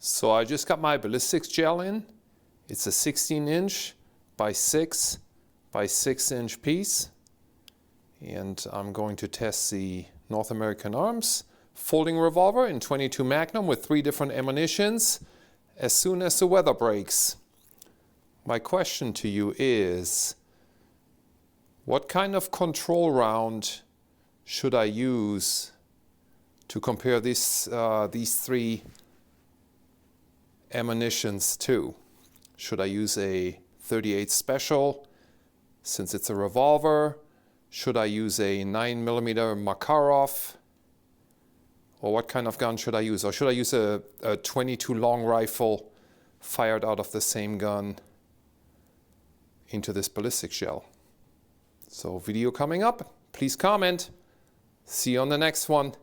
So I just got my ballistics gel in. It's a 16-inch by 6 by 6-inch piece. And I'm going to test the North American Arms Folding Revolver in .22 Magnum with 3 different ammunitions as soon as the weather breaks. My question to you is, what kind of control round should I use to compare these 3 ammunitions to? Should I use a .38 Special since it's a revolver? Should I use a 9mm Makarov? Or what kind of gun should I use? Or should I use a .22 long rifle fired out of the same gun into this ballistic gel? So video coming up. Please comment. See you on the next one.